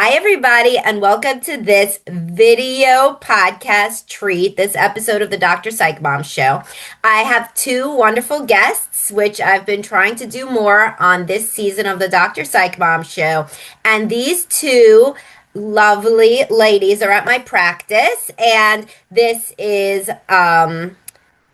Hi, everybody, and welcome to this video podcast treat, this episode of the Dr. Psych Mom Show. I have two wonderful guests, which I've been trying to do more on this season of the Dr. Psych Mom Show. And these two lovely ladies are at my practice, and this is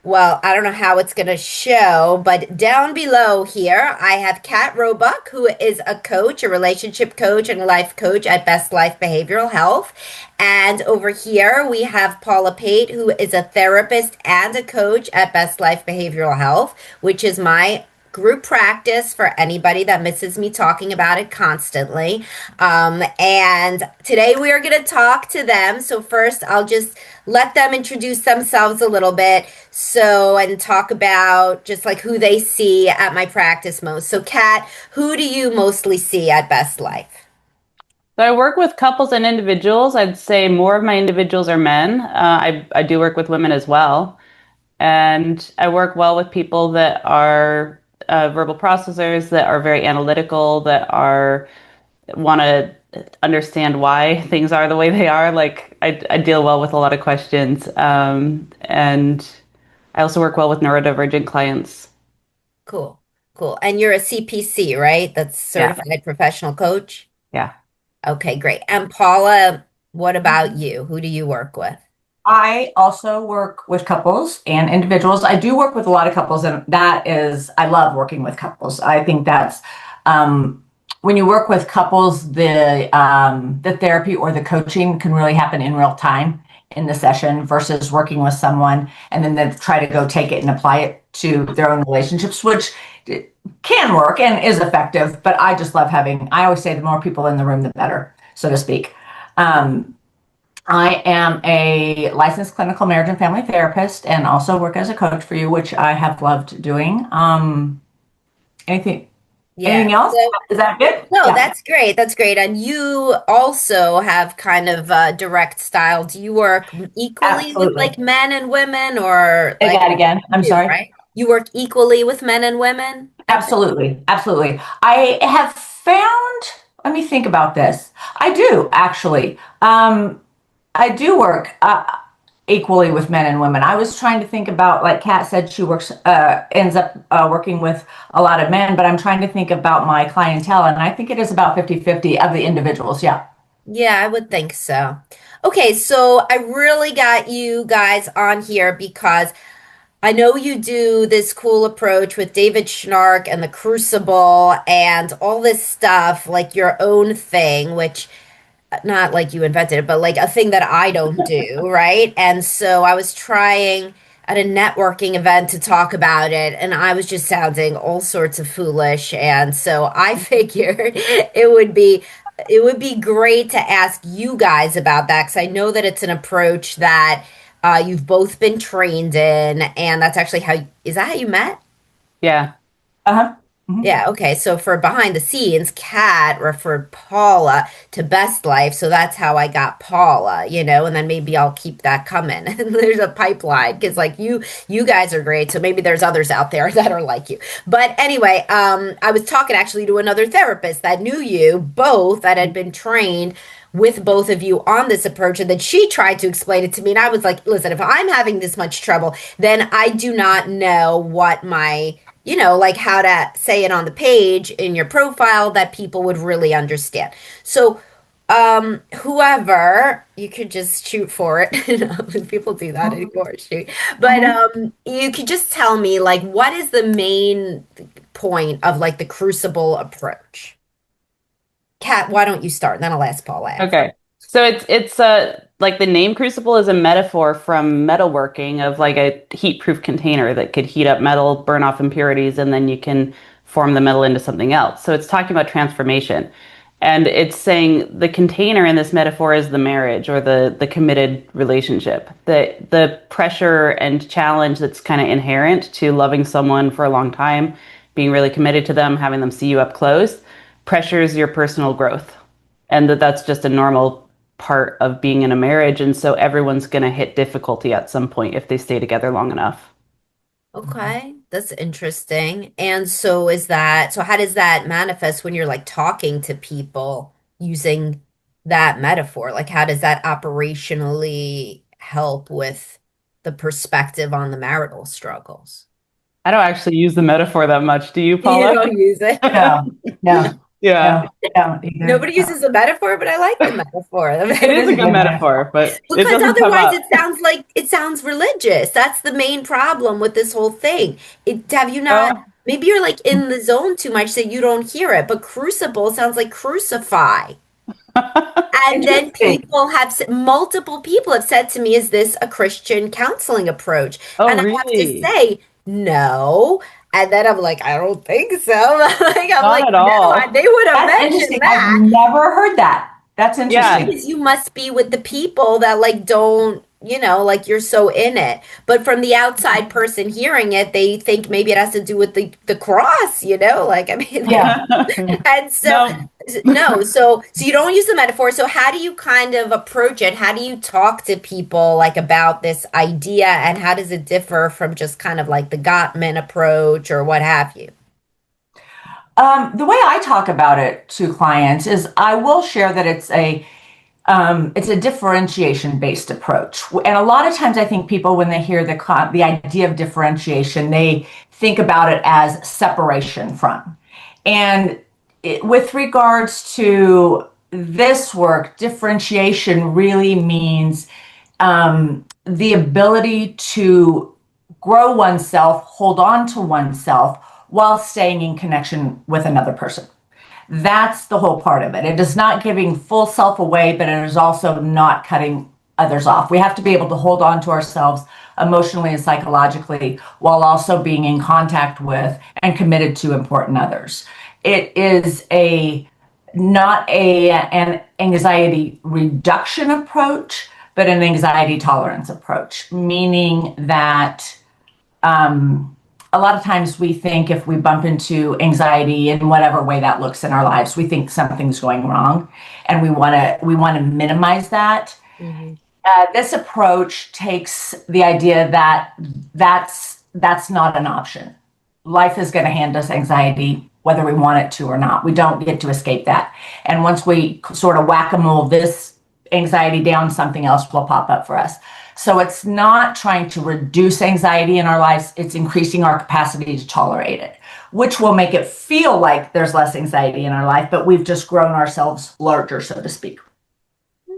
well, I don't know how it's going to show, but down below here, I have Kat Roebuck, who is a coach, a relationship coach, and a life coach at Best Life Behavioral Health. And over here, we have Paula Pate, who is a therapist and a coach at Best Life Behavioral Health, which is my group practice for anybody that misses me talking about it constantly. And today we are going to talk to them. So first, I'll just let them introduce themselves a little bit. So, and talk about just like who they see at my practice most. So, Kat, who do you mostly see at Best Life? So I work with couples and individuals. I'd say more of my individuals are men. I do work with women as well. And I work well with people that are verbal processors, that are very analytical, that are want to understand why things are the way they are. Like I deal well with a lot of questions. And I also work well with neurodivergent clients. Cool, cool. And you're a CPC, right? That's Yeah. certified professional coach. Yeah. Okay, great. And Paula, what about you? Who do you work with? I also work with couples and individuals. I do work with a lot of couples, and I love working with couples. I think that's when you work with couples, the therapy or the coaching can really happen in real time in the session versus working with someone and then they try to go take it and apply it to their own relationships, which can work and is effective. But I just love I always say the more people in the room, the better, so to speak. Um, I am a licensed clinical marriage and family therapist and also work as a coach for you, which I have loved doing. Anything, Yeah. anything else? So, Is that good? no, Yeah, that's great. That's great. And you also have kind of a direct style. Do you work equally with absolutely. like men and women or Say like that again. I'm you, sorry. right? You work equally with men and women at Absolutely. Absolutely. I have found, let me think about this. I do actually. I do work equally with men and women. I was trying to think about, like Kat said, she ends up working with a lot of men, but I'm trying to think about my clientele, and I think it is about 50-50 of the individuals. Yeah. Yeah, I would think so. Okay, so I really got you guys on here because I know you do this cool approach with David Schnark and the Crucible and all this stuff, like your own thing, which not like you invented it, but like a thing that I don't do, right? And so I was trying at a networking event to talk about it, and I was just sounding all sorts of foolish. And so I figured it would be great to ask you guys about that because I know that it's an approach that you've both been trained in, and that's actually is that how you met? Yeah. Uh-huh. Mhm. Yeah, okay. So for behind the scenes, Kat referred Paula to Best Life. So that's how I got Paula, and then maybe I'll keep that coming. And there's a pipeline because like you guys are great. So maybe there's others out there that are like you. But anyway, I was talking actually to another therapist that knew you both that had been trained with both of you on this approach and then she tried to explain it to me and I was like, listen, if I'm having this much trouble, then I do not know what like how to say it on the page in your profile that people would really understand. So, whoever you could just shoot for it. People do that anymore, shoot. But Mhm. you could just tell me like what is the main point of like the crucible approach? Kat, why don't you start? Then I'll ask Paul after. Okay. So it's like the name Crucible is a metaphor from metalworking of like a heat-proof container that could heat up metal, burn off impurities, and then you can form the metal into something else. So it's talking about transformation. And it's saying the container in this metaphor is the marriage or the committed relationship. The pressure and challenge that's kind of inherent to loving someone for a long time, being really committed to them, having them see you up close, pressures your personal growth and that's just a normal part of being in a marriage. And so everyone's going to hit difficulty at some point if they stay together long enough. Okay, that's interesting. And so how does that manifest when you're like talking to people using that metaphor? Like, how does that operationally help with the perspective on the marital struggles? I don't actually use the metaphor that much. Do you, You Paula? don't use it. No, no, Yeah, no, I don't either. Nobody uses the metaphor, but I like the metaphor. it It is is a a good good metaphor. metaphor, but it Because doesn't come otherwise up. it sounds like it sounds religious. That's the main problem with this whole thing. Have you not, Oh, maybe you're like in the zone too much that you don't hear it, but crucible sounds like crucify. And then Interesting. multiple people have said to me, is this a Christian counseling approach? oh, And I have to really? say, no. And then I'm like, I don't think so. I'm Not like, at no, all. they would have That's interesting. mentioned I've that. never heard that. That's Yeah. interesting. Because you must be with the people that like don't, like you're so in it. But from the outside person hearing it, they think maybe it has to do with the cross, like I mean, Yeah. and so No. no, so you don't use the metaphor. So how do you kind of approach it? How do you talk to people like about this idea, and how does it differ from just kind of like the Gottman approach or what have you? The way I talk about it to clients is I will share that it's a differentiation based approach, and a lot of times I think people when they hear the idea of differentiation, they think about it as separation from, and with regards to this work, differentiation really means the ability to grow oneself, hold on to oneself while staying in connection with another person. That's the whole part of it. It is not giving full self away, but it is also not cutting others off. We have to be able to hold on to ourselves emotionally and psychologically while also being in contact with and committed to important others. It is a not an anxiety reduction approach, but an anxiety tolerance approach, meaning that a lot of times we think if we bump into anxiety in whatever way that looks in our lives, we think something's going wrong, and we want to minimize that. Mhm. This approach takes the idea that that's not an option. Life is going to hand us anxiety whether we want it to or not. We don't get to escape that. And once we sort of whack-a-mole this anxiety down, something else will pop up for us. So it's not trying to reduce anxiety in our lives, it's increasing our capacity to tolerate it, which will make it feel like there's less anxiety in our life, but we've just grown ourselves larger, so to speak.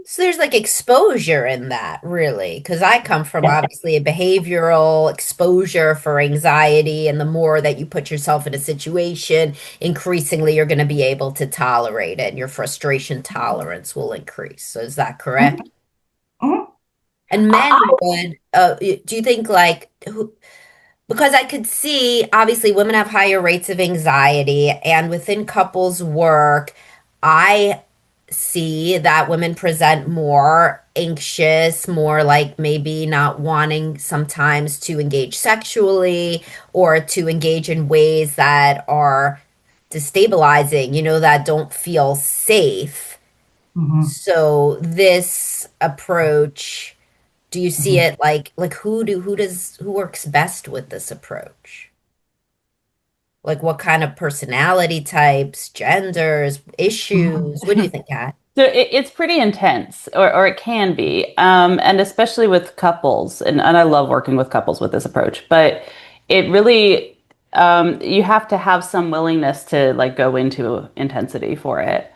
So there's like exposure in that, really, because I come from Yeah. obviously a behavioral exposure for anxiety, and the more that you put yourself in a situation, increasingly you're going to be able to tolerate it, and your frustration tolerance will increase. So is that correct? Mhm. Mhm. And men I, would, do you think like who, because I could see obviously women have higher rates of anxiety, and within couples work, I see that women present more anxious, more like maybe not wanting sometimes to engage sexually or to engage in ways that are destabilizing, that don't feel safe. mhm, So this approach, do you see mhm. it like who works best with this approach? Like what kind of personality types, genders, issues? What do you think, Kat? So it's pretty intense, or it can be, and especially with couples. And I love working with couples with this approach, but it really, you have to have some willingness to like go into intensity for it.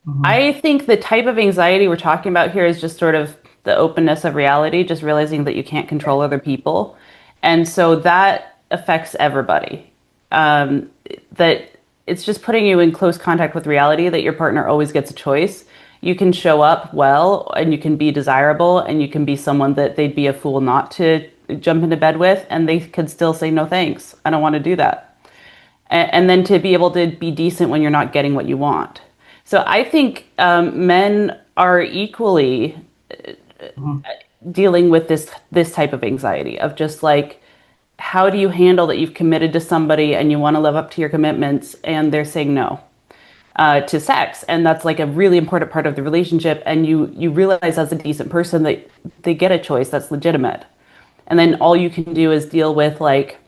Mhm. I think the type of anxiety we're talking about here is just sort of the openness of reality, just realizing that you can't control other people. And so that affects everybody. Um, that it's just putting you in close contact with reality that your partner always gets a choice. You can show up well and you can be desirable and you can be someone that they'd be a fool not to jump into bed with, and they could still say, no, thanks. I don't want to do that, and then to be able to be decent when you're not getting what you want. So I think men are equally Mhm. dealing with this type of anxiety of just like, how do you handle that you've committed to somebody and you want to live up to your commitments and they're saying no to sex, and that's like a really important part of the relationship, and you realize as a decent person that they get a choice that's legitimate, and then all you can do is deal with like,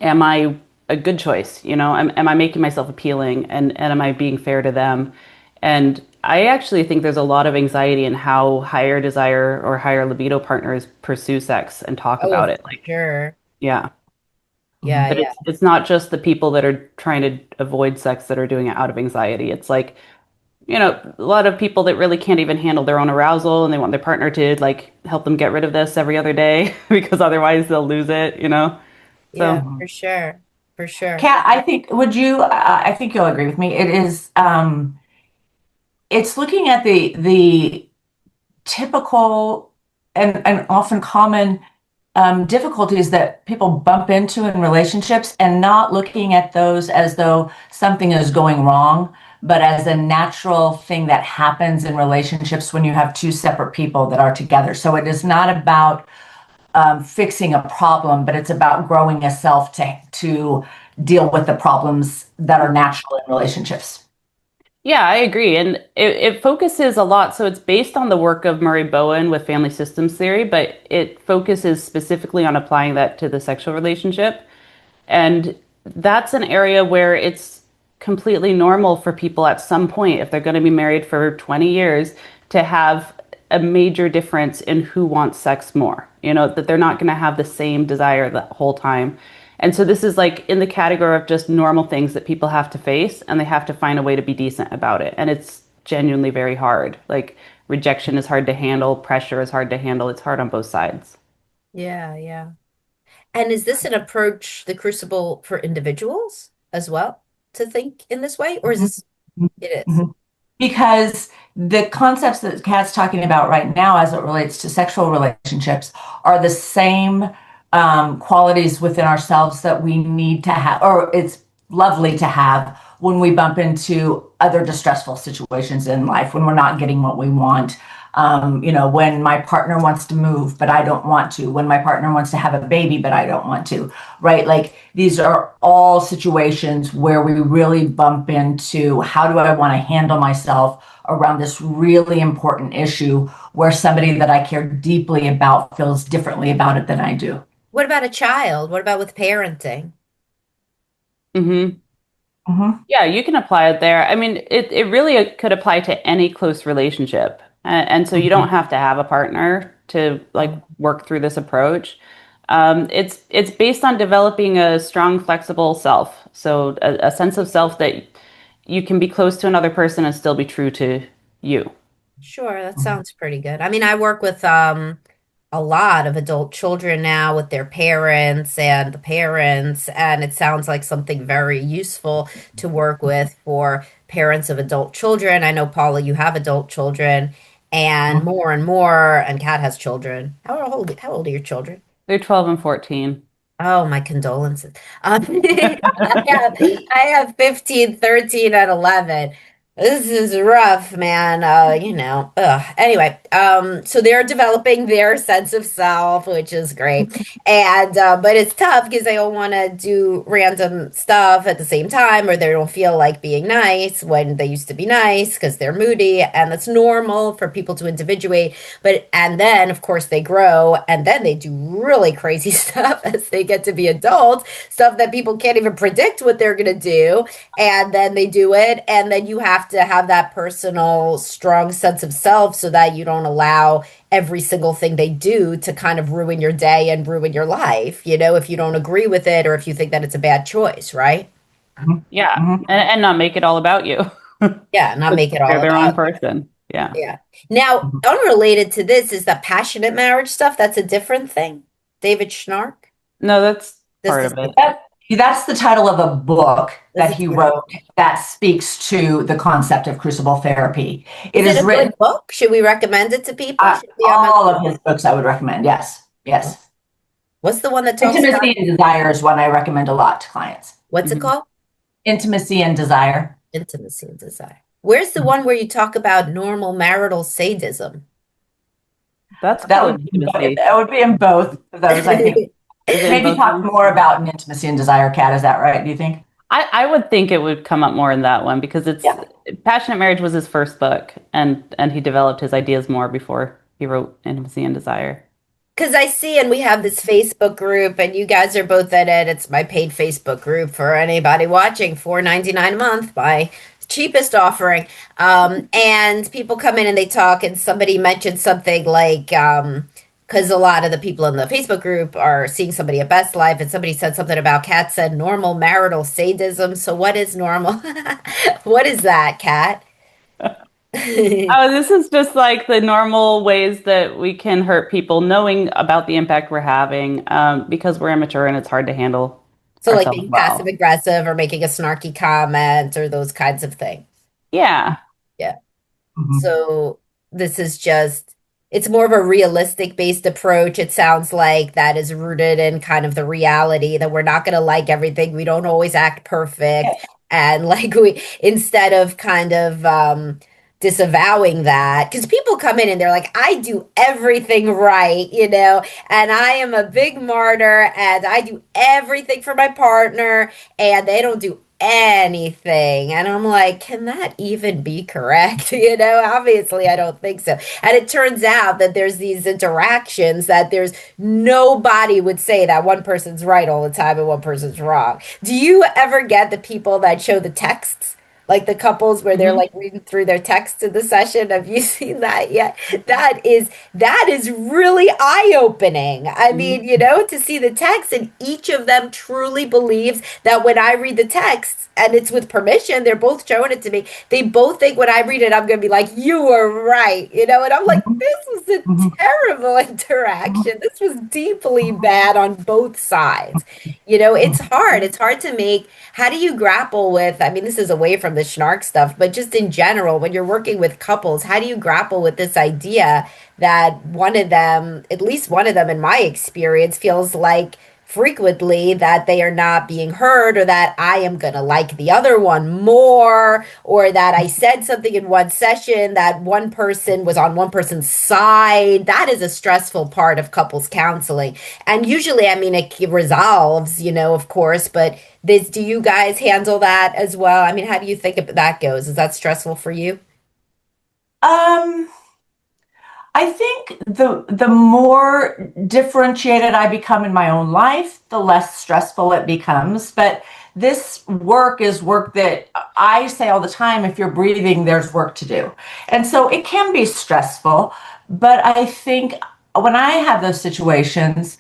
am I a good choice? Am I making myself appealing, and am I being fair to them? And I actually think there's a lot of anxiety in how higher desire or higher libido partners pursue sex and talk Oh, about for it. Like, sure. yeah. Yeah, But yeah, it's not just the people that are trying to avoid sex that are doing it out of anxiety. It's like, a lot of people that really can't even handle their own arousal and they want their partner to like help them get rid of this every other day because otherwise they'll lose it. yeah, So, Mhm. for sure. For sure. Kat, I think would you? I think you'll agree with me. It is. It's looking at the typical and often common difficulties that people bump into in relationships, and not looking at those as though something is going wrong, but as a natural thing that happens in relationships when you have two separate people that are together. So it is not about fixing a problem, but it's about growing a self to deal with the problems that are natural in relationships. yeah, I agree. And it focuses a lot. So it's based on the work of Murray Bowen with family systems theory, but it focuses specifically on applying that to the sexual relationship. And that's an area where it's completely normal for people at some point, if they're going to be married for 20 years, to have a major difference in who wants sex more. That they're not going to have the same desire the whole time. And so this is like in the category of just normal things that people have to face, and they have to find a way to be decent about it. And it's genuinely very hard. Like rejection is hard to handle, pressure is hard to handle. It's hard on both sides. Yeah, yeah. And is this an approach, the Crucible, for individuals as well to think in this way? Or is Mhm. this, it is? Mhm. Because the concepts that Kat's talking about right now, as it relates to sexual relationships, are the same qualities within ourselves that we need to have, or it's lovely to have when we bump into other distressful situations in life, when we're not getting what we want. When my partner wants to move, but I don't want to, when my partner wants to have a baby, but I don't want to, right? Like these are all situations where we really bump into how do I want to handle myself around this really important issue where somebody that I care deeply about feels differently about it than I do. What about a child? What about with parenting? Hmm. Mm-hmm. Yeah, you can apply it there. I mean, it really could apply to any close relationship. And so you don't have to have a partner to like work through this approach. It's based on developing a strong, flexible self. So a sense of self that you can be close to another person and still be true to you. Sure, that sounds pretty good. I mean, I work with a lot of adult children now with their parents and the parents, and it sounds like something very useful to work with for parents of adult children. I know, Paula, you have adult children, and more, and Kat has children. How old are your children? They're 12 and 14. Oh, my condolences. I have 15, 13, and 11. This is rough, man. Anyway, so they're developing their sense of self, which is great. And but it's tough because they all want to do random stuff at the same time, or they don't feel like being nice when they used to be nice because they're moody, and that's normal for people to individuate. But and then of course they grow and then they do really crazy stuff as they get to be adults, stuff that people can't even predict what they're going to do, and then they do it, and then you have to have that personal strong sense of self so that you don't allow every single thing they do to kind of ruin your day and ruin your life, if you don't agree with it or if you think that it's a bad choice, right? Yeah. Mm-hmm. And not make it all about you. Yeah, not make it They're all their own about you. person. Yeah. Yeah. Now, unrelated to this is the passionate marriage stuff. That's a different thing. David Schnark. No, that's This part is of it. That's the title of a book that's that a he title. wrote that speaks to the concept of crucible therapy. It Is it is a written, good book? Should we recommend it to people? Should it be on my all of his books I would recommend. Yes, yes. What's the one that talks about Intimacy and Desire is one I recommend a lot to clients. what's it Mhm. called? Intimacy and Desire. Intimacy and desire. Where's the one where you talk about normal marital sadism? That's That called would intimacy. that would be in both of those, I think. Is it in Maybe both of talk them? more about an intimacy and desire, Kat. Is that right? Do you think? I would think it would come up more in that one because it's Yeah. Passionate Marriage was his first book, and he developed his ideas more before he wrote Intimacy and Desire. Because I see, and we have this Facebook group, and you guys are both in it. It's my paid Facebook group for anybody watching, $4.99 a month. My cheapest offering. And people come in and they talk, and somebody mentioned something like, because a lot of the people in the Facebook group are seeing somebody at Best Life, and somebody said something about Kat said normal marital sadism. So what is normal? What is that, Kat? Oh, this is just like the normal ways that we can hurt people, knowing about the impact we're having, because we're immature and it's hard to handle So like ourselves being passive well. aggressive or making a snarky comment or those kinds of things. Yeah. Yeah. Mhm. So this is just, it's more of a realistic based approach. It sounds like that is rooted in kind of the reality that we're not going to like everything. We don't always act perfect. And like we, instead of kind of disavowing that, because people come in and they're like, I do everything right, and I am a big martyr and I do everything for my partner and they don't do anything. And I'm like, can that even be correct? Obviously, I don't think so. And it turns out that there's these interactions that there's nobody would say that one person's right all the time and one person's wrong. Do you ever get the people that show the texts? Like the couples where they're Mhm. like reading through their texts in the session. Have you seen that yet? That is really eye-opening. I mean, to see the text and each of them truly believes that when I read the text and it's with permission, they're both showing it to me. They both think when I read it, I'm going to be like, you were right, and I'm like, Mhm. this was a Mhm. terrible Mhm. interaction. This was deeply bad on both sides. It's hard. It's hard to make. How do you grapple with, I mean, this is away from the snark stuff, but just in general, when you're working with couples, how do you grapple with this idea that one of them, at least one of them in my experience, feels like frequently that they are not being heard, or that I am going to like the other one more, or that I said something in one session that one person was on one person's side. That is a stressful part of couples counseling. And usually, I mean, it resolves, of course, but do you guys handle that as well? I mean, how do you think that goes? Is that stressful for you? Um, I think the more differentiated I become in my own life, the less stressful it becomes. But this work is work that I say all the time, if you're breathing, there's work to do. And so it can be stressful, but I think when I have those situations,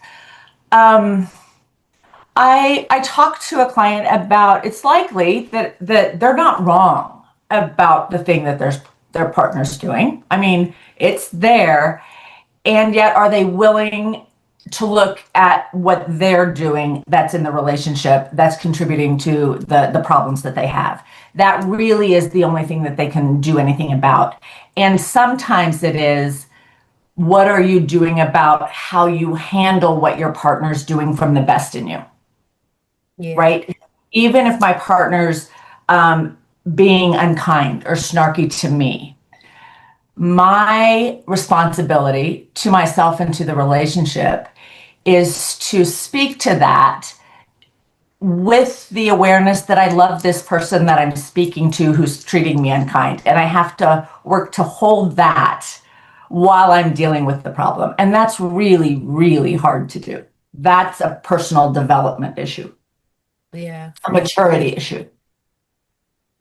um, I talk to a client about it's likely that they're not wrong about the thing that their partner's doing. I mean, it's there, and yet are they willing to look at what they're doing that's in the relationship that's contributing to the problems that they have? That really is the only thing that they can do anything about. And sometimes it is, what are you doing about how you handle what your partner's doing from the best in you? Yeah. Right? Even if my partner's being unkind or snarky to me, my responsibility to myself and to the relationship is to speak to that with the awareness that I love this person that I'm speaking to who's treating me unkind. And I have to work to hold that while I'm dealing with the problem. And that's really, really hard to do. That's a personal development issue, Yeah, a for sure. maturity issue.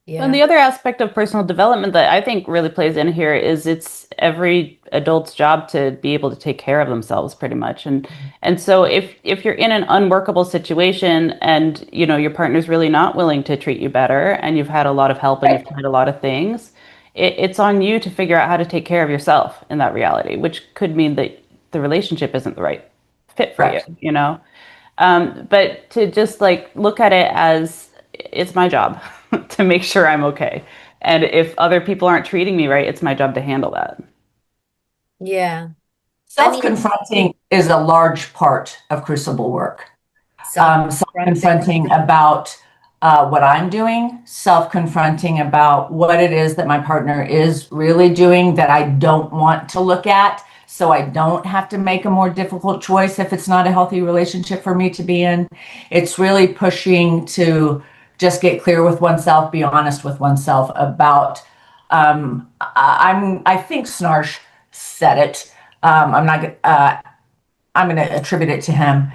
And Yeah. the other aspect of personal development that I think really plays in here is it's every adult's job to be able to take care of themselves pretty much. And so if you're in an unworkable situation and your partner's really not willing to treat you better and you've had a lot of help and you've tried a lot of things, it's on you to figure out how to take care of yourself in that reality, which could mean that the relationship isn't the right fit for you, Correct. But to just like look at it as it's my job to make sure I'm okay. And if other people aren't treating me right, it's my job to handle that. Yeah. I Self mean, confronting is a large part of Crucible work. Self self-confronting. confronting about what I'm doing, self confronting about what it is that my partner is really doing that I don't want to look at. So I don't have to make a more difficult choice if it's not a healthy relationship for me to be in. It's really pushing to just get clear with oneself, be honest with oneself about. I think Snarsh said it. I'm not. I'm going to attribute it to him.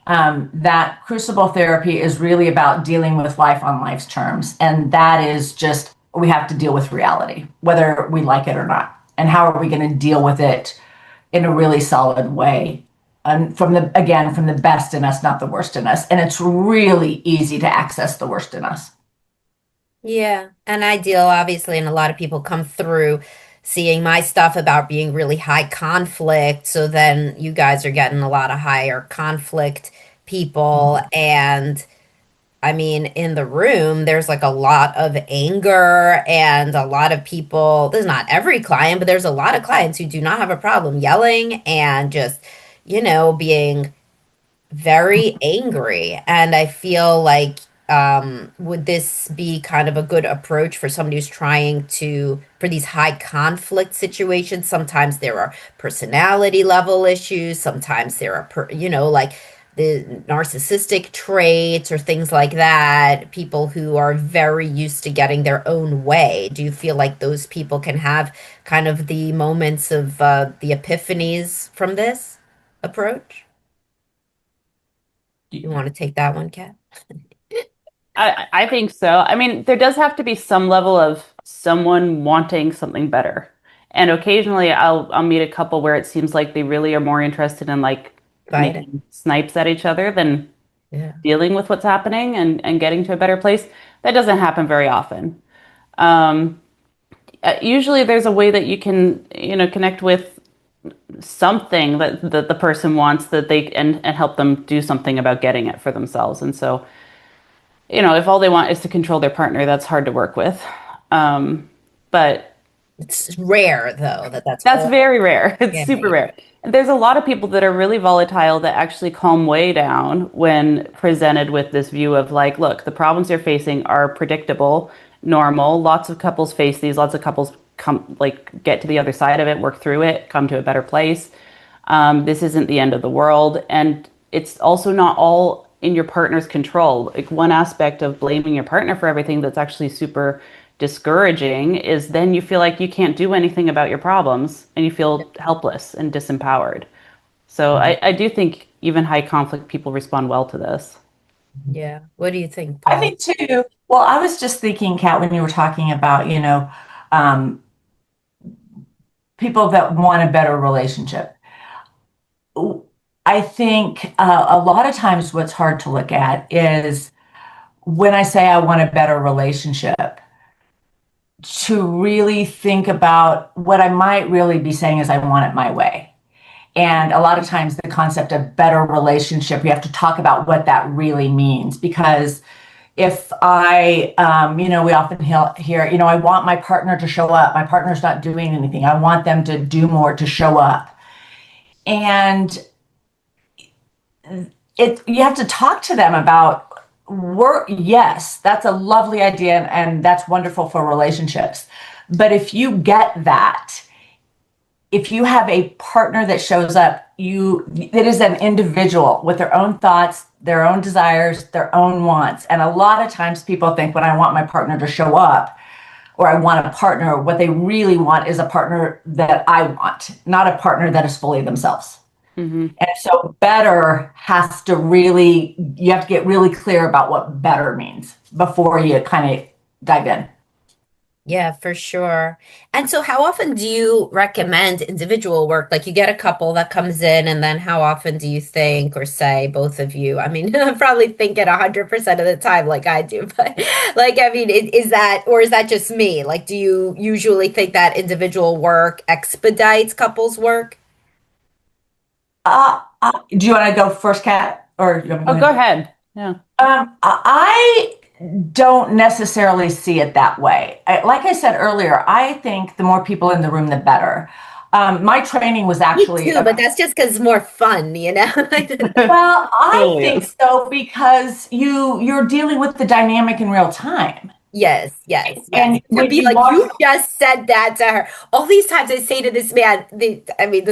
That crucible therapy is really about dealing with life on life's terms. And that is just we have to deal with reality, whether we like it or not. And how are we going to deal with it in a really solid way? And from the best in us, not the worst in us. And it's really easy to access the worst in us. Yeah. And I deal, obviously, and a lot of people come through seeing my stuff about being really high conflict. So then you guys are getting a lot of higher conflict people. And I mean, in the room, there's like a lot of anger and a lot of people. There's not every client, but there's a lot of clients who do not have a problem yelling and just, being very angry. And I feel like, would this be kind of a good approach for somebody who's trying to, for these high conflict situations? Sometimes there are personality level issues, sometimes there are, like the narcissistic traits or things like that, people who are very used to getting their own way. Do you feel like those people can have kind of the moments of the epiphanies from this approach? You want to take that one, Kat? I think so. I mean, there does have to be some level of someone wanting something better. And occasionally I'll meet a couple where it seems like they really are more interested in like Fighting. making snipes at each other than Yeah. dealing with what's happening and getting to a better place. That doesn't happen very often. Um, Usually there's a way that you can, connect with something that the person wants that they and help them do something about getting it for themselves. And so, if all they want is to control their partner, that's hard to work with. But It's rare though that's that's all. very rare. It's Yeah, super yeah. rare. And there's a lot of people that are really volatile that actually calm way down when presented with this view of like, look, the problems you're facing are predictable, normal. Lots of couples face these. Lots of couples come like get to the other side of it, work through it, come to a better place. This isn't the end of the world, and it's also not all in your partner's control. Like one aspect of blaming your partner for everything that's actually super discouraging is then you feel like you can't do anything about your problems and you feel helpless and disempowered. So I do think even high conflict people respond well to this. Yeah. What do you think, I Paul? think too. Well, I was just thinking, Kat, when you were talking about, um, people that want a better relationship. I think a lot of times what's hard to look at is when I say I want a better relationship, to really think about what I might really be saying is I want it my way. And a lot of times the concept of better relationship, you have to talk about what that really means. Because if we often hear, I want my partner to show up. My partner's not doing anything. I want them to do more to show up. And you have to talk to them about work. Yes, that's a lovely idea and that's wonderful for relationships. But if you get that, if you have a partner that shows up, it is an individual with their own thoughts, their own desires, their own wants. And a lot of times people think when I want my partner to show up or I want a partner, what they really want is a partner that I want, not a partner that is fully themselves. Hmm. And so better you have to get really clear about what better means before you kind of dive in. Yeah, for sure. And so how often do you recommend individual work? Like you get a couple that comes in, and then how often do you think or say, both of you? I mean, I probably think it 100% of the time like I do, but like, I mean, is that, or is that just me? Like, do you usually think that individual work expedites couples work? Do you want to go first, Kat, or you want me to Oh, go go ahead? ahead. Yeah. I don't necessarily see it that way. Like I said earlier, I think the more people in the room, the better. My training was Me actually, too, but that's just because it's more fun, you know? well, I Totally think is. so because you're dealing with the dynamic in real time. Yes, yes, yes. And To when be you like, watch, you just said that to her. All these times I say to this man, I mean,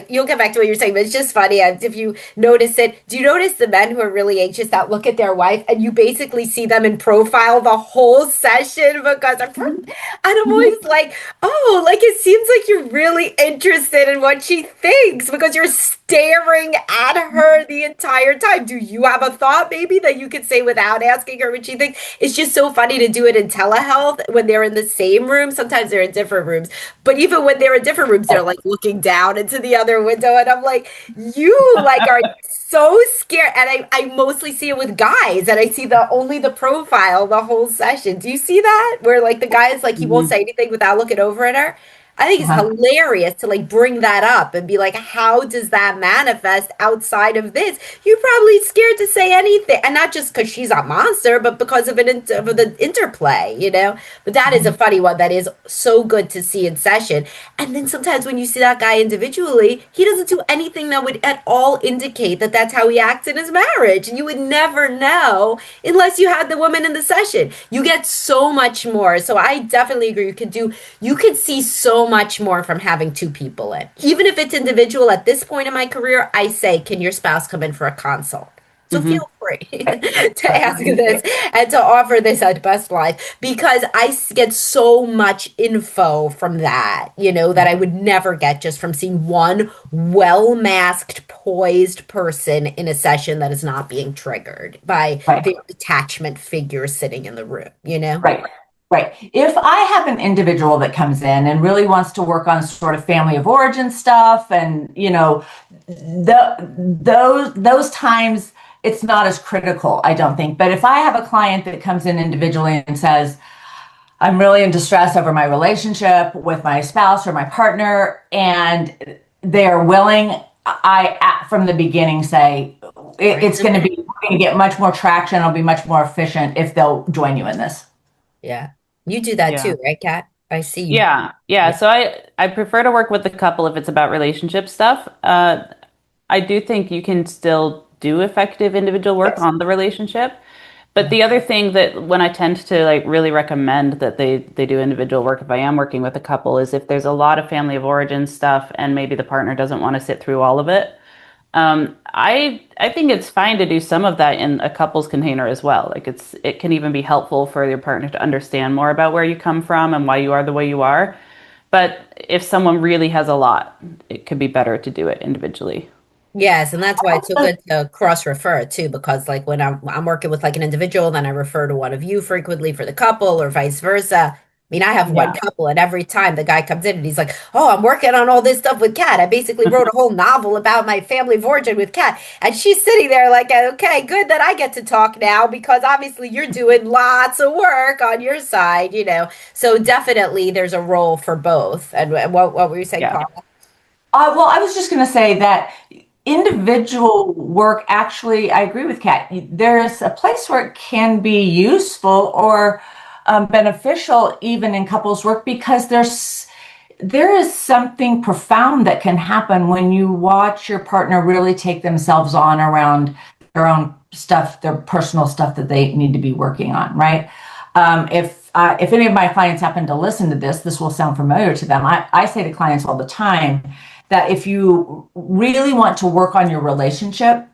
you'll get back to what you're saying, but it's just funny. If you notice it, do you notice the men who are really anxious that look at their wife and you basically see them in profile the whole session because and I'm always like, oh, like it seems like you're really interested in what she thinks because you're staring at her the entire time. Do you have a thought maybe that you could say without asking her what she thinks? It's just so funny to do it even in telehealth, when they're in the same room, sometimes they're in different rooms. But even when they're in different rooms, they're like looking down into the other window. And I'm like, you like are so scared. And I mostly see it with guys, and I see the only the profile the whole session. Do you see that? Where like the guy is like he won't Mhm. say anything without looking over at her. I think it's Uh-huh. hilarious to like bring that up and be like, how does that manifest outside of this? You're probably scared to say anything, and not just because she's a monster, but because of of the interplay, you know. But that is a Mhm. funny one that is so good to see in session. And then sometimes when you see that guy individually, he doesn't do anything that would at all indicate that that's how he acts in his marriage, and you would never know unless you had the woman in the session. You get so much more. So I definitely agree. You could see so much more from having two people in. Even if it's individual at this point in my career, I say, can your spouse come in for a consult? So Mhm. feel free to ask this and to offer this at Best Life because get so much info from that, you know, that I would never get just from seeing one well masked, poised person in a session that is not being triggered by Right. the attachment figure sitting in the room, you know? Right. Right. If I have an individual that comes in and really wants to work on sort of family of origin stuff, and those times it's not as critical, I don't think. But if I have a client that comes in individually and says, I'm really in distress over my relationship with my spouse or my partner, and they are willing, from the beginning say Bring it's them going to in. be we're going to get much more traction. It'll be much more efficient if they'll join you in this. Yeah. You do that Yeah. too, right, Kat? I see you. Yeah. Yeah. Yeah. So I prefer to work with the couple if it's about relationship stuff. I do think you can still do effective individual work Yes. on the relationship. But Yeah. the other thing that when I tend to like really recommend that they do individual work if I am working with a couple is if there's a lot of family of origin stuff and maybe the partner doesn't want to sit through all of it. I think it's fine to do some of that in a couples container as well. Like it can even be helpful for your partner to understand more about where you come from and why you are the way you are. But if someone really has a lot, it could be better to do it individually. Yes, and that's why it's so good to cross refer too, because like when I'm working with like an individual, then I refer to one of you frequently for the couple or vice versa. I mean, I have one Yeah. couple, and every time the guy comes in and he's like, "Oh, I'm working on all this stuff with Kat. I basically wrote a whole novel about my family of origin with Kat." And she's sitting there like, "Okay, good that I get to talk now because obviously you're doing lots of work on your side, you know." So definitely there's a role for both. And what were you saying, Yeah. Paula? Well, I was just going to say that individual work actually, I agree with Kat. There's a place where it can be useful or beneficial even in couples work because there is something profound that can happen when you watch your partner really take themselves on around their own stuff, their personal stuff that they need to be working on, right? If any of my clients happen to listen to this, this will sound familiar to them. I say to clients all the time that if you really want to work on your relationship,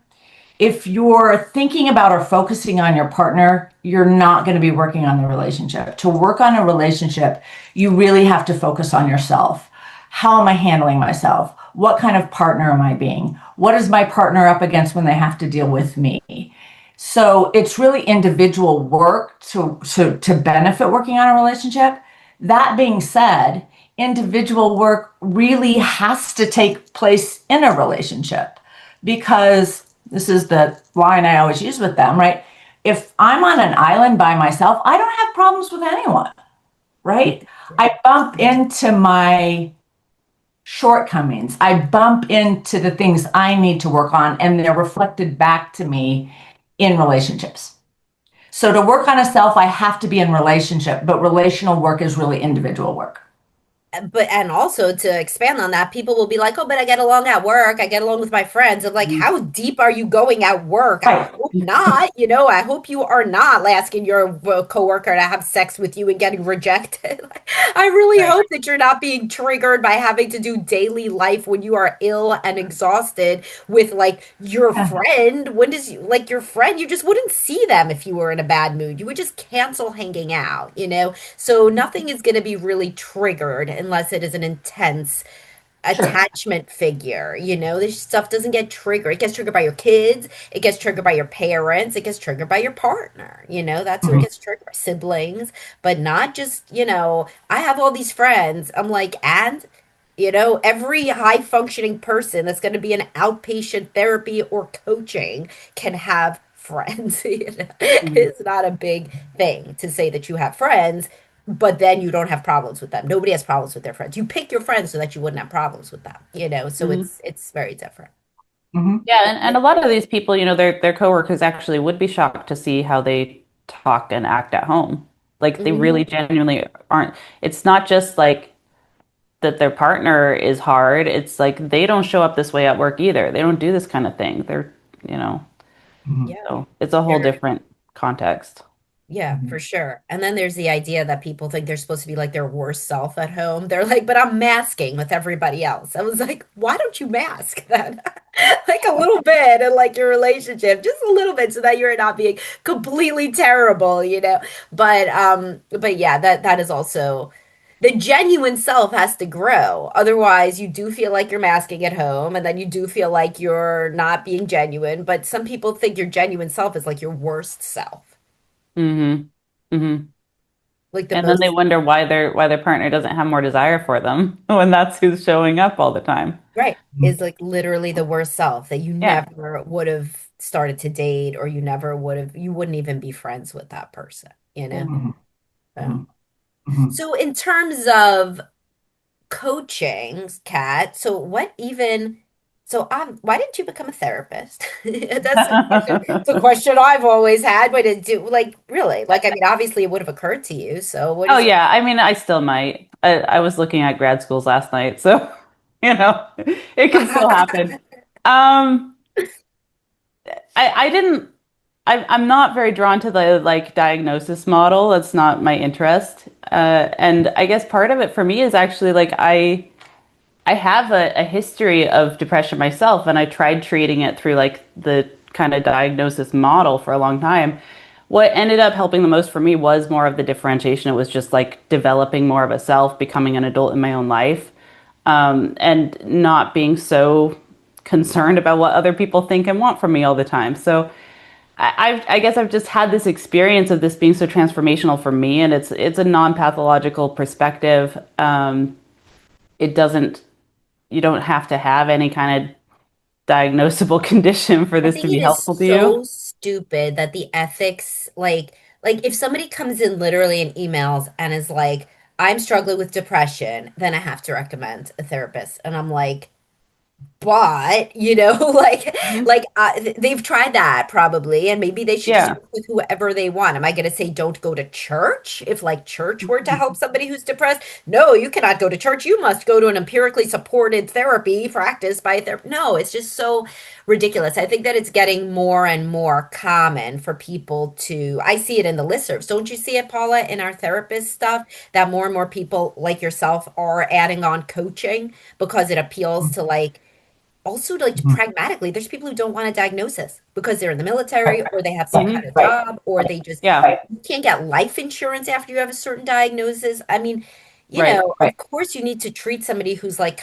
if you're thinking about or focusing on your partner, you're not going to be working on the relationship. To work on a relationship, you really have to focus on yourself. How am I handling myself? What kind of partner am I being? What is my partner up against when they have to deal with me? So it's really individual work to benefit working on a relationship. That being said, individual work really has to take place in a relationship because this is the line I always use with them, right? If I'm on an island by myself, I don't have problems with anyone, right? I bump into my shortcomings. I bump into the things I need to work on, and they're reflected back to me in relationships. So to work on a self, I have to be in relationship, but relational work is really individual work. But and also to expand on that, people will be like, "Oh, but I get along at work. I get along with my friends." I'm like, Mhm. how deep are you going at work? I Right. hope not. You know, I hope you are not asking your coworker to have sex with you and getting rejected. I really Right. hope that you're not being triggered by having to do daily life when you are ill and exhausted with like your friend. When does you like your friend? You just wouldn't see them if you were in a bad mood. You would just cancel hanging out, you know? So nothing is going to be really triggered unless it is an intense Sure. attachment figure. This stuff doesn't get triggered. It gets triggered by your kids, it gets triggered by your parents, it gets triggered by your partner. That's who it Mhm. gets triggered by, siblings, but not just, I have all these friends. I'm like, and every high functioning person that's going to be in outpatient therapy or coaching can have friends. Mhm. It's not a big thing to say that you have friends, but then you don't have problems with them. Nobody has problems with their friends. You pick your friends so that you wouldn't have problems with them. So Mhm. it's very different. Mhm. Yeah, and a lot of these people, their coworkers actually would be shocked to see how they talk and act at home. Like they Hmm. really genuinely aren't. It's not just like that their partner is hard. It's like they don't show up this way at work either. They don't do this kind of thing. You know, Mhm. Yeah. so it's a whole They're different context. Yeah, Mhm. for sure. And then there's the idea that people think they're supposed to be like their worst self at home. They're like, but I'm masking with everybody else. I was like, why don't you mask then? Like a little bit in like your relationship, just a little bit so that you're not being completely terrible. But yeah, that is also the genuine self has to grow. Otherwise, you do feel like you're masking at home and then you do feel like you're not being genuine. But some people think your genuine self is like your worst self. Hmm. Hmm. Like the And then they most wonder why their partner doesn't have more desire for them when that's who's showing up all the time. right Mhm. is like literally the worst self that you Yeah. never would have started to date, or you wouldn't even be friends with that person. Yeah. Mhm. So, Mhm. Mhm. so in terms of coaching, Kat, why didn't you become a therapist? That's a question. It's a question I've always had. But it do like really like I mean, obviously it would have occurred to you. So what Oh is your yeah, I mean, I still might. I was looking at grad schools last night, so it can still happen. Um, I didn't. I'm not very drawn to the like diagnosis model. That's not my interest. And I guess part of it for me is actually like I have a history of depression myself, and I tried treating it through like the kind of diagnosis model for a long time. What ended up helping the most for me was more of the differentiation. It was just like developing more of a self, becoming an adult in my own life, and not being so concerned about what other people think and want from me all the time. So I guess I've just had this experience of this being so transformational for me, and it's a non-pathological perspective. It doesn't You don't have to have any kind of diagnosable condition for I this to think be it is helpful to you. so stupid that the ethics, like if somebody comes in literally in emails and is like, I'm struggling with depression, then I have to recommend a therapist. And I'm like, but like Mhm. they've tried that probably, and maybe they should just Yeah. work with whoever they want. Am I going to say don't go to church if like church were to help somebody who's depressed? No, you cannot go to church. You must go to an empirically supported therapy practiced by a therapist. No, it's just so ridiculous. I think that it's getting more and more common for people to, I see it in the listservs. Don't you see it, Paula, in our therapist stuff, that more and more people like yourself are adding on coaching because it appeals to like also like Mhm. pragmatically, there's people who don't want a diagnosis because they're in the military or they have some Hmm. kind of job, or they just Yeah. you can't get life insurance after you have a certain diagnosis. I mean, Right. of course you need to treat somebody who's like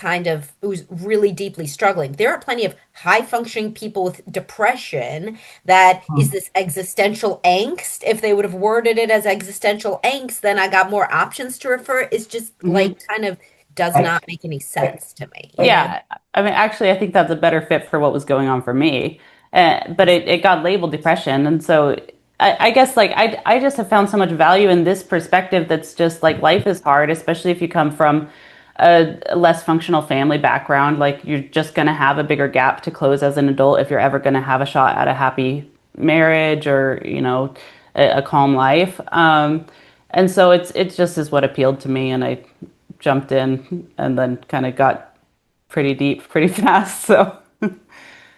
who's really deeply struggling. There are plenty of high functioning people with depression that is Mhm. this existential angst. If they would have worded it as existential angst, then I got more options to refer. It's just like Hmm. kind of does not make any sense to me. Yeah. I mean, actually, I think that's a better fit for what was going on for me. But it got labeled depression. And so I guess like I just have found so much value in this perspective that's just like life is hard, especially if you come from a less functional family background. Like you're just going to have a bigger gap to close as an adult if you're ever going to have a shot at a happy marriage or, a calm life. And so it's just is what appealed to me. And I jumped in and then kind of got pretty deep pretty fast. So, yeah.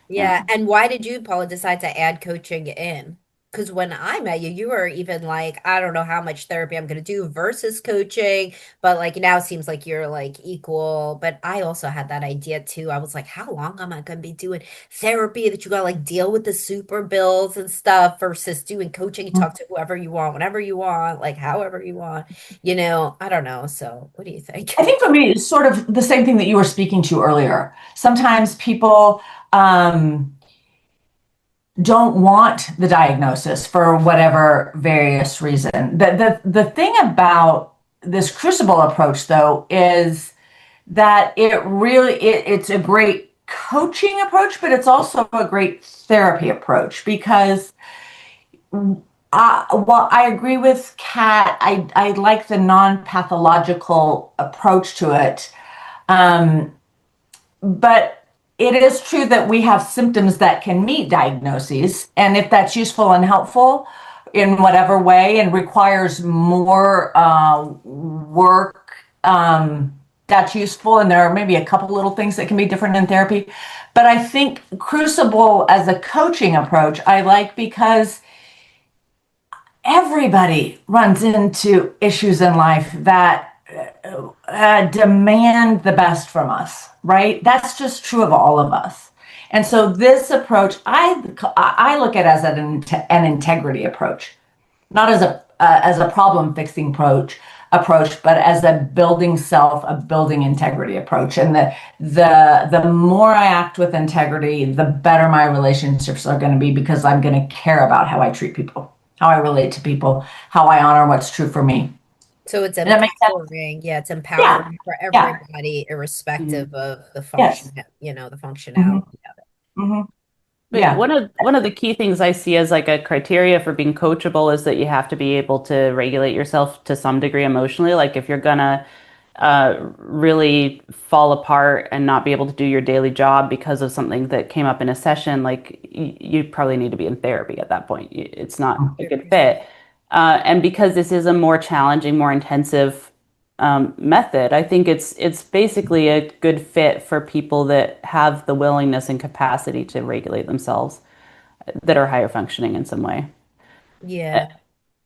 Yeah. And why did you, Paula, decide to add coaching in? because when I met you, you were even like, I don't know how much therapy I'm going to do versus coaching, but like now it seems like you're like equal. But I also had that idea too. I was like, how long am I going to be doing therapy that you got to like deal with the super bills and stuff versus doing coaching? You talk to whoever you want, whenever you want, like however you want, I don't know. So what do you think? I think for me, it's sort of the same thing that you were speaking to earlier. Sometimes people don't want the diagnosis for whatever various reason. The thing about this crucible approach, though, is that it's a great coaching approach, but it's also a great therapy approach because while I agree with Kat, I like the non-pathological approach to it. Um, but it is true that we have symptoms that can meet diagnoses. And if that's useful and helpful in whatever way and requires more work, that's useful. And there are maybe a couple little things that can be different in therapy. But I think Crucible as a coaching approach, I like because everybody runs into issues in life that demand the best from us, right? That's just true of all of us. And so this approach, I look at as an integrity approach, not as a problem fixing approach, but as a building self, a building integrity approach. And the more I act with integrity, the better my relationships are going to be because I'm going to care about how I treat people, how I relate to people, how I honor what's true for me. So it's Does that make sense? empowering. Yeah, it's Yeah. empowering for Yeah. everybody, irrespective Mhm. of the Yes. the Hmm. functionality of it. Hmm. But Yeah. one of the key things I see as like a criteria for being coachable is that you have to be able to regulate yourself to some degree emotionally. Like if you're gonna really fall apart and not be able to do your daily job because of something that came up in a session, like you probably need to be in therapy at that point. It's not a good fit. And because this is a more challenging, more intensive method, I think it's basically a good fit for people that have the willingness and capacity to regulate themselves, that are higher functioning in some way. Yeah.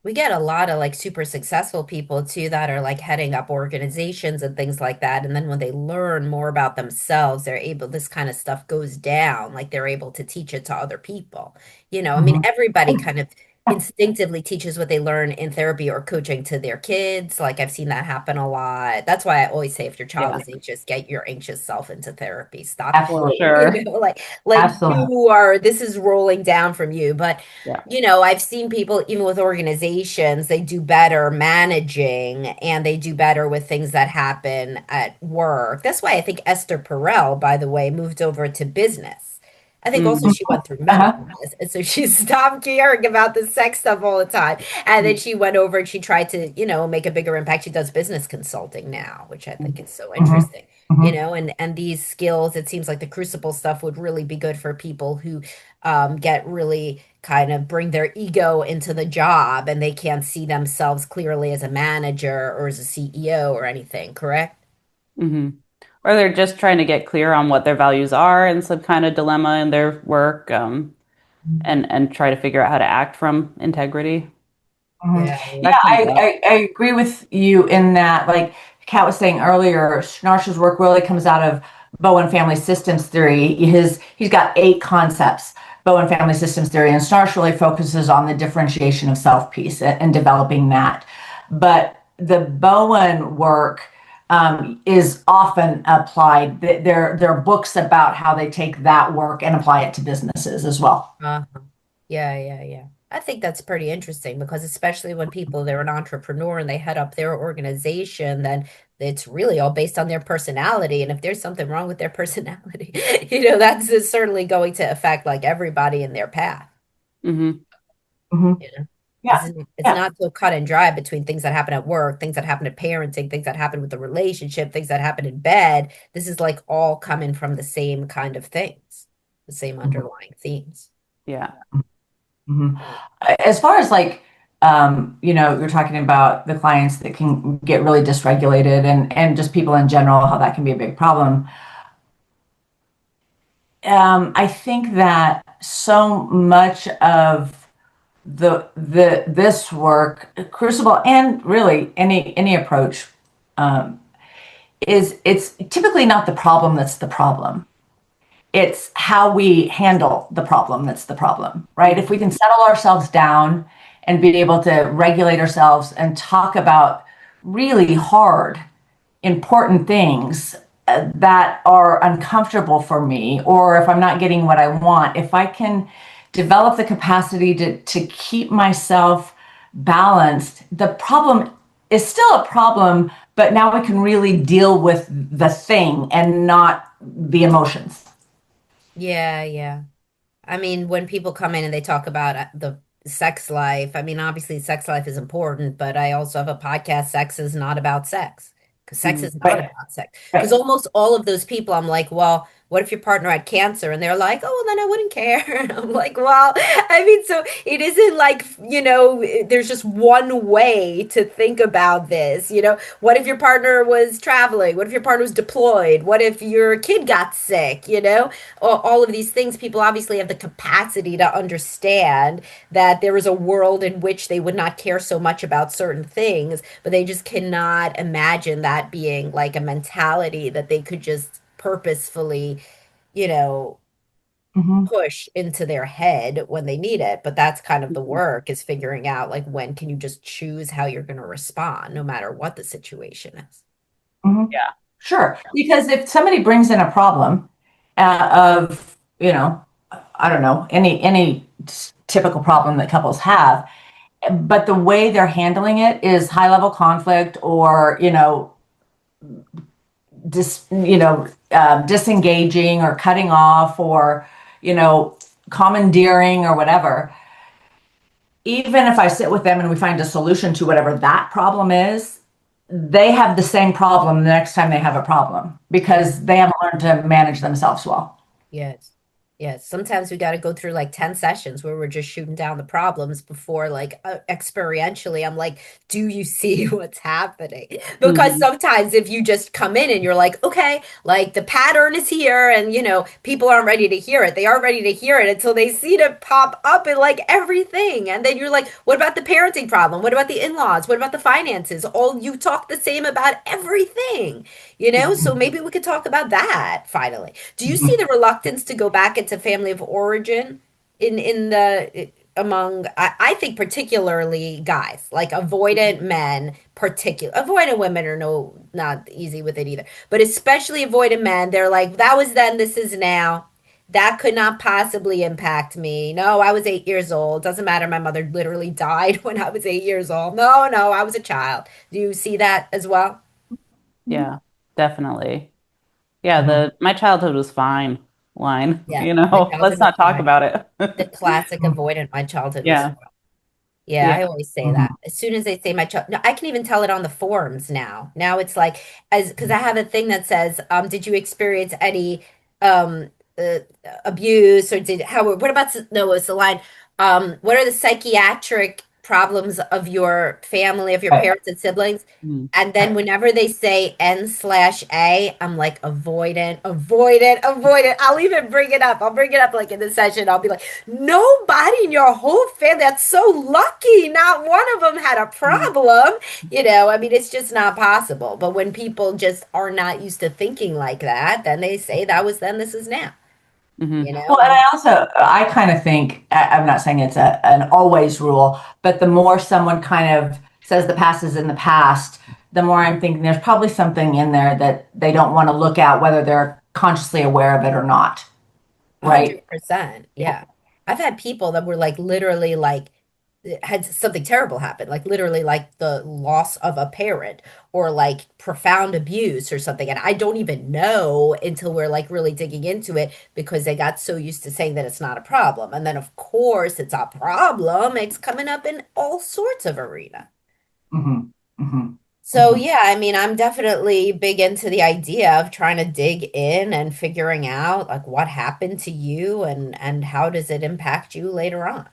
We get a lot of like super successful people too that are like heading up organizations and things like that. And then when they learn more about themselves, this kind of stuff goes down. Like they're able to teach it to other people. I mean, Hmm. everybody kind of instinctively teaches what they learn in therapy or coaching to their kids. Like I've seen that happen a lot. That's why I always say if your child Yeah, is anxious, get your anxious self into therapy. Stop, for Absolutely. sure. like Absolutely. this is rolling down from you. But Yeah. I've seen people, even with organizations, they do better managing and they do better with things that happen at work. That's why I think Esther Perel, by the way, moved over to business. I think also Mm. she went through Uh-huh. menopause. And so she stopped caring about the sex stuff all the time. And then she went over and she tried to, make a bigger impact. She does business consulting now, which I think is so Hmm. interesting. Hmm. And these skills, it seems like the crucible stuff would really be good for people who get really kind of bring their ego into the job and they can't see themselves clearly as a manager or as a CEO or anything, correct? Hmm. Or they're just trying to get clear on what their values are and some kind of dilemma in their work, and try to figure out how to act from integrity. Hmm. Yeah, Yeah, That comes up. I agree with you in that, like Kat was saying earlier, Schnarch's work really comes out of Bowen family systems theory. He's got 8 concepts, Bowen family systems theory, and Schnarch really focuses on the differentiation of self peace and developing that. But the Bowen work is often applied. There are books about how they take that work and apply it to businesses as well. uh-huh. Yeah, yeah, yeah. I think that's pretty interesting because especially when people they're an entrepreneur and they head up their organization, then it's really all based on their personality. And if there's something wrong with their personality, that's certainly going to affect like everybody in their path. Hmm. Hmm. You know, Yeah, it's yeah. not so cut and dry between things that happen at work, things that happen at parenting, things that happen with the relationship, things that happen in bed. This is like all coming from the same kind of things, the same Mhm. underlying themes. Yeah. Mhm. As far as like, you're talking about the clients that can get really dysregulated and just people in general, how that can be a big problem. I think that so much of this work, Crucible, and really any approach, um, is it's typically not the problem that's the problem. It's how we handle the problem that's the problem, right? If we can settle ourselves down and be able to regulate ourselves and talk about really hard, important things that are uncomfortable for me, or if I'm not getting what I want, if I can develop the capacity to keep myself balanced, the problem is still a problem, but now we can really deal with the thing and not the emotions. Yeah, yeah. I mean, when people come in and they talk about the sex life, I mean, obviously sex life is important, but I also have a podcast, Sex is Not About Sex, because sex Mhm. is not Right, about sex. Because right. almost all of those people, I'm like, well, what if your partner had cancer? And they're like, oh, well, then I wouldn't care. And I'm like, well, I mean, so it isn't like, there's just one way to think about this. What if your partner was traveling? What if your partner was deployed? What if your kid got sick? All of these things, people obviously have the capacity to understand that there is a world in which they would not care so much about certain things, but they just cannot imagine that being like a mentality that they could just purposefully, you know, Mhm, push into their head when they need it. But that's kind of the work, is figuring out like when can you just choose how you're going to respond no matter what the situation is. mhm. Yeah. Sure, because if somebody brings in a problem of, I don't know, any typical problem that couples have, but the way they're handling it is high level conflict, or disengaging or cutting off, or you know commandeering or whatever. Even if I sit with them and we find a solution to whatever that problem is, they have the same problem the next time they have a problem Yeah. because they haven't learned to manage themselves well. Yes. Yes. Sometimes we got to go through like 10 sessions where we're just shooting down the problems before, like, experientially, I'm like, do you see what's happening? Because Hmm. sometimes if you just come in and you're like, okay, like the pattern is here, and, people aren't ready to hear it. They aren't ready to hear it until they see it pop up in like everything. And then you're like, what about the parenting problem? What about the in-laws? What about the finances? All you talk the same about everything. So maybe we could talk about that finally. Do you see the reluctance to go back into family of origin in the among I think particularly guys, like avoidant men, particular avoidant women are no not easy with it either, but especially avoidant men, they're like, that was then, this is now. That could not possibly impact me. No, I was 8 years old. Doesn't matter. My mother literally died when I was 8 years old. No, no, I was a child. Do you see that as well? Yeah, definitely. Yeah, Mhm, the my childhood was fine line, Yeah, my let's childhood was not talk fine. about The it. classic avoidant, my childhood was. Yeah. Yeah, Yeah. I always say mhm, that. As soon as they say my child, no, I can even tell it on the forums now. Now it's like, as because I have a thing that says, did you experience any um uh, abuse, or did how what about no, it's the line, what are the psychiatric problems of your family, of your right. parents and siblings? Mm. And then whenever they say N/A, I'm like, avoidant, avoidant, avoidant. I'll even bring it up. I'll bring it up like in the session. I'll be like, nobody in your whole family, that's so lucky. Not one of them had a problem. I mean, it's just not possible. But when people just are not used to thinking like that, then they say that was then, this is now. Hmm. Well, and And I kind of think, I'm not saying it's an always rule, but the more someone kind of says the past is in the past, the more I'm thinking there's probably something in there that they don't want to look at, whether th're consciously aware of it or not, right? 100%. Yeah. I've had people that were like literally like had something terrible happen, like literally like the loss of a parent, or like profound abuse or something. And I don't even know until we're like really digging into it, because they got so used to saying that it's not a problem. And then, of course, it's a problem. It's coming up in all sorts of arena. Hmm. Hmm. So Hmm. yeah, I mean, I'm definitely big into the idea of trying to dig in and figuring out like what happened to you, and how does it impact you later on.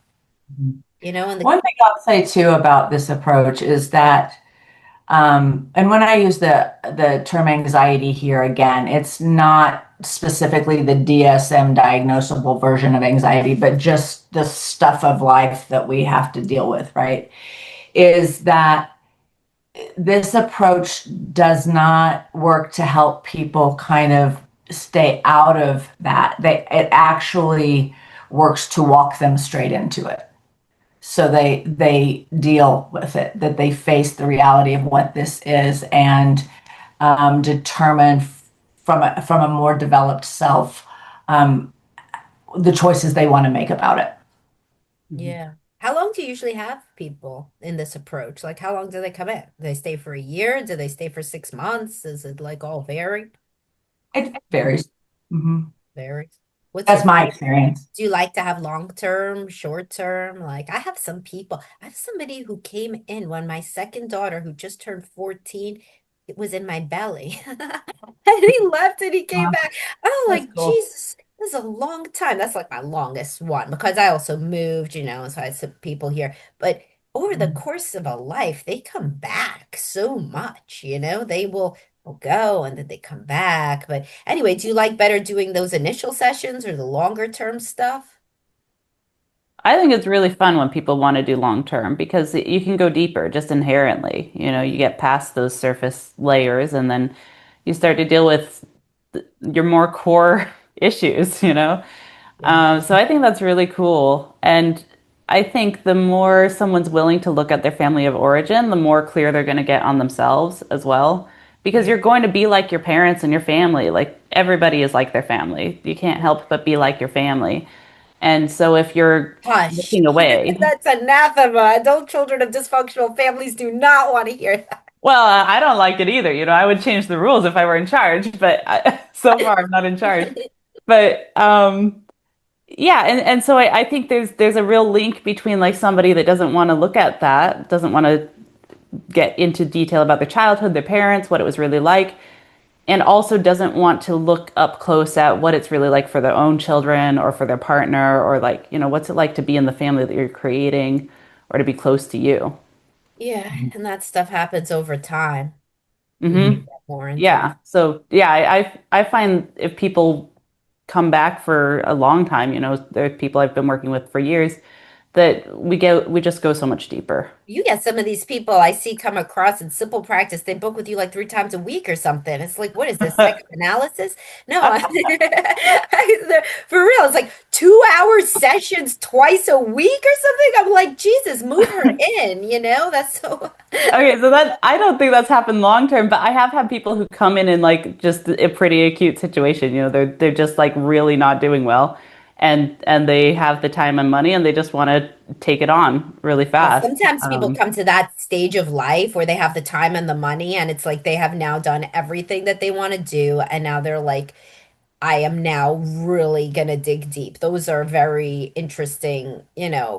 And the One thing I'll say too about this approach is that And when I use the term anxiety here again, it's not specifically the DSM diagnosable version of anxiety, but just the stuff of life that we have to deal with, right? Is that this approach does not work to help people kind of stay out of that. It actually works to walk them straight into it. So they deal with it, that they face the reality of what this is, and determine from a more developed self the choices they want to make about it. Yeah. How long do you usually have people in this approach? Like, how long do they come in? Do they stay for a year? Do they stay for 6 months? Is it like all vary? It varies. Hmm. Varies. What's your That's my favorite? experience. Do you like to have long term, short term? Like, I have some people, I have somebody who came in when my second daughter, who just turned 14, it was in my belly. And he left and he came Wow, back. I'm that's like, cool. Jesus, this is a long time. That's like my longest one because I also moved, so I had some people here. But over the course of a life, they come back so much. They will go and then they come back. But anyway, do you like better doing those initial sessions or the longer term stuff? I think it's really fun when people want to do long term because you can go deeper just inherently. You get past those surface layers and then you start to deal with your more core issues. Yeah. So I think that's really cool. And I think the more someone's willing to look at their family of origin, the more clear they're going to get on themselves as well. Because Yeah. you're going to be like your parents and your family. Like everybody is like their family. You can't help but be like your family. And so if you're Hush. looking away, That's anathema. Adult children of dysfunctional families do not want to hear well, I don't like it either. I would change the rules if I were in charge, but so far I'm not in charge. that. But yeah, and so I think there's a real link between like somebody that doesn't want to look at that, doesn't want to get into detail about their childhood, their parents, what it was really like, and also doesn't want to look up close at what it's really like for their own children or for their partner or like, what's it like to be in the family that you're creating or to be close to you. Yeah, and that stuff happens over time. You Hmm. get more into it. Yeah. So yeah, I find if people come back for a long time, there are people I've been working with for years, that we just go so much deeper. You get some of these people I see come across in simple practice. They book with you like 3 times a week or something. It's like, what is this, psychoanalysis? No, for real. It's like 2 hour sessions twice a week or something. I'm like, Jesus, move her in. That's so. Okay, so that I don't think that's happened long term, but I have had people who come in like just a pretty acute situation. They're just like really not doing well, and they have the time and money, and they just want to take it on really Yeah, fast. sometimes people come to that stage of life where they have the time and the money, and it's like they have now done everything that they want to do, and now they're like, I am now really gonna dig deep. Those are very interesting,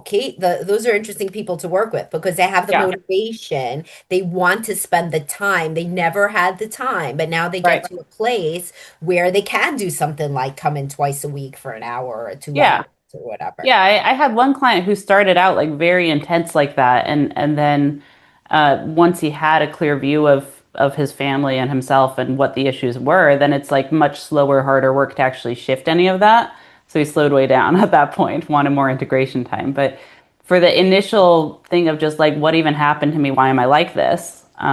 Kate. Those are interesting people to work with because they have the Yeah, motivation. They want to spend the time. They never had the time, but now they get right. to a place where they can do something like come in twice a week for an hour or 2 hours Yeah. or whatever. Yeah, I had one client who started out like very intense like that, and then once he had a clear view of his family and himself and what the issues were, then it's like much slower, harder work to actually shift any of that. So he slowed way down at that point, wanted more integration time. But for the initial thing of just like what even happened to me, why am I like this? He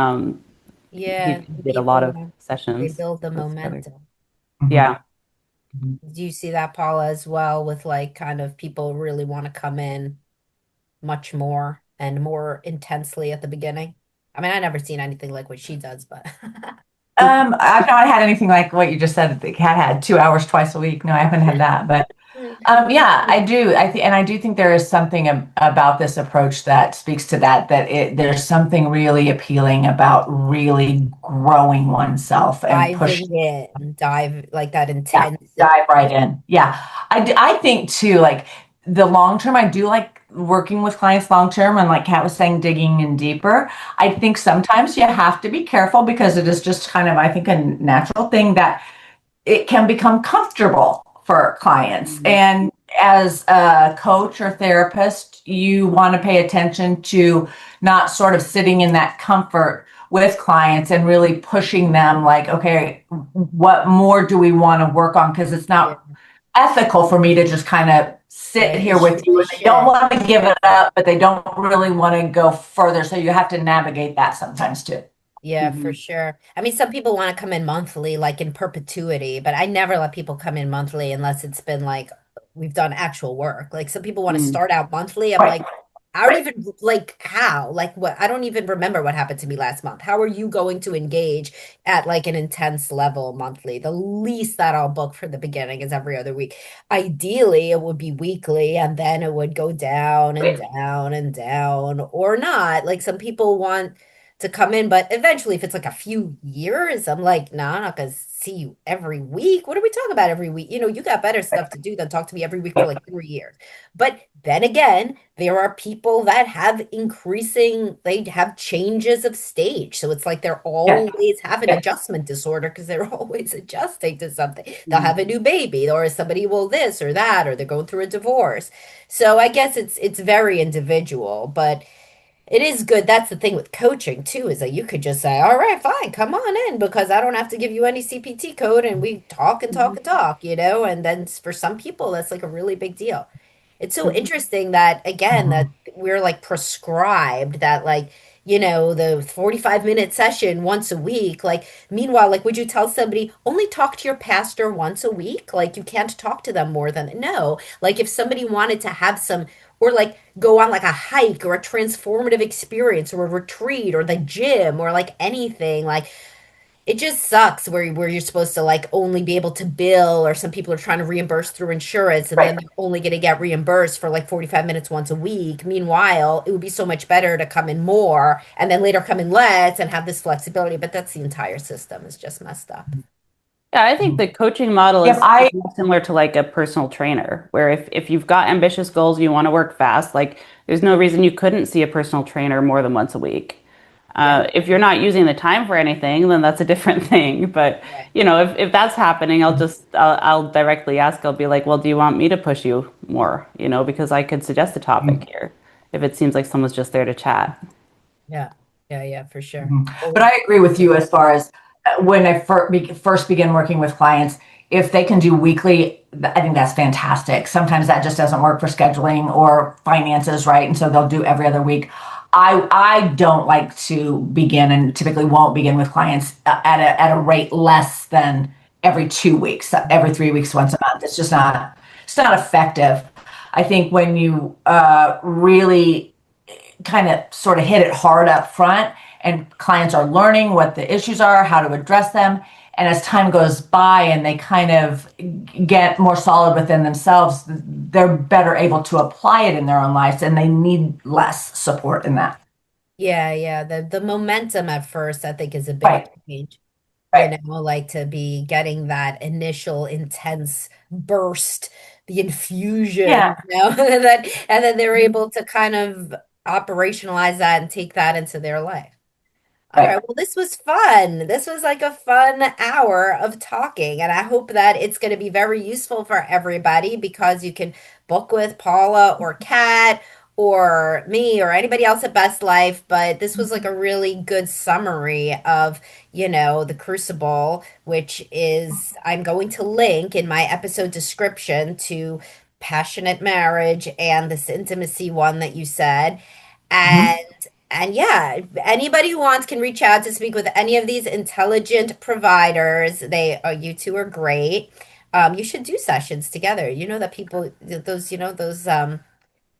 Yeah, did a lot people of they sessions build the with those together. momentum. Mhm. Yeah. Mhm. Do you see that, Paula, as well, with like kind of people really want to come in much more and more intensely at the beginning? I mean, I never seen anything like what she does, but I've not had anything like what you just said. The cat had 2 hours twice a week. No, I haven't had that, but yeah, I do. And I do think there is something about this approach that speaks to that. There's something really appealing about really growing oneself and pushing. diving in, dive like that Yeah, intense. dive right in. Yeah, I think too. Like the long term, I do like working with clients long term, and like Kat was saying, digging in deeper. I think sometimes you have to be careful because it is just kind of, I think, a natural thing that it can become comfortable for clients. Mhm. And as a coach or therapist, you want to pay attention to not sort of sitting in that comfort with clients and really pushing them like, okay, what more do we want to work on? Because it's Yeah. not ethical for me to just kind of sit Right. here with you. They And they don't should. want to give it up, but they don't really want to go further. So you have to navigate that sometimes too. Yeah, for Mhm. sure. I mean, some people want to come in monthly, like in perpetuity, but I never let people come in monthly unless it's been like we've done actual work. Like some people want to Mm. start out monthly. I'm Right. like, I don't even like how, like what, I don't even remember what happened to me last month. How are you going to engage at like an intense level monthly? The least that I'll book for the beginning is every other week. Ideally, it would be weekly and then it would go down and Right. down and down or not. Like some people want to come in. But eventually, if it's like a few years, I'm like, no, I'm not gonna see you every week. What are we talking about every week? You got better stuff to do than talk to me every week for like 3 years. But then again, there are people that have they have changes of stage. So it's like they're Yeah. always have an Yeah. adjustment disorder because they're always adjusting to something. They'll Mm. have a new baby, or somebody will this or that, or they're going through a divorce. So I guess it's very individual, but it is good. That's the thing with coaching too, is that you could just say, all right, fine, come on in because I don't have to give you any CPT code and we talk and talk Mhm. and talk, and then for some people that's like a really big deal. It's so Mhm. interesting that again that Mhm. we're like prescribed that like the 45-minute session once a week. Like meanwhile, like would you tell somebody only talk to your pastor once a week? Like you can't talk to them more than no. Like if somebody wanted to have some or like go on like a hike or a transformative experience or a retreat or the gym or like anything like it just sucks where you're supposed to like only be able to bill or some people are trying to reimburse through insurance and then Right. they're only going to get reimbursed for like 45 minutes once a week. Meanwhile, it would be so much better to come in more and then later come in less and have this flexibility, but that's the entire system is just messed up. Yeah, I think the coaching model Yep. is more similar to like a personal trainer, where if you've got ambitious goals, you want to work fast, like there's no reason you couldn't see a personal trainer more than once a week. Yeah. If you're not using the time for anything, then that's a different thing. But Right. if that's happening, I'll directly ask. I'll be like, well, do you want me to push you more? Because I could suggest a topic here if it seems like someone's just there to chat. Yeah. Yeah, yeah, for sure. Mhm. But Well, I agree with you as far as when I first begin working with clients, if they can do weekly, I think that's fantastic. Sometimes that just doesn't work for scheduling or finances, right? And so they'll do every other week. I don't like to begin and typically won't begin with clients at a rate less than every 2 weeks, every 3 weeks, once a month. It's not effective. I think when you really kind of sort of hit it hard up front and clients are learning what the issues are, how to address them. And as time goes by and they kind of get more solid within themselves, they're better able to apply it in their own lives and they need less support in that. yeah, yeah. The momentum at first, I think, is a big Right, change. right. Like to be getting that initial intense burst, the infusion, Yeah. and then they're able to kind of operationalize that and take that into their life. All right, Right. well, this was fun. This was like a fun hour of talking, and I hope that it's going to be very useful for everybody because you can book with Paula or Kat or me or anybody else at Best Life. But this was like a really good summary of, the Crucible, which is I'm going to link in my episode description to Passionate Marriage and this intimacy one that you said. Mhm. And yeah, anybody who wants can reach out to speak with any of these intelligent providers. You two are great. You should do sessions together. You know that people, you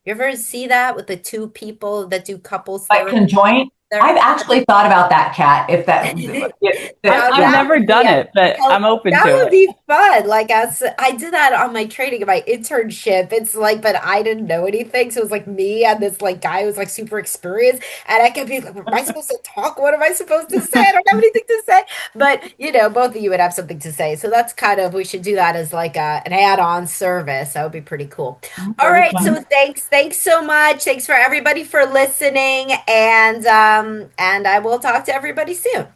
ever see that with the two people that do couples Like therapy? conjoint. There. I've actually thought about that, Kat. If that, Now I've yeah. that never would be done it, but I'm open that to would it. be fun. Like I did that on my training, my internship. It's like, but I didn't know anything, so it was like me and this like guy who was like super experienced, and I kept being like, "Am I supposed to talk? What am I supposed to say? I don't have anything to say." But both of you would have something to say, so that's kind of we should do that as like an add-on service. That would be pretty cool. All That'd be right, so fun. thanks so much. Thanks for everybody for listening, and I will talk to everybody soon.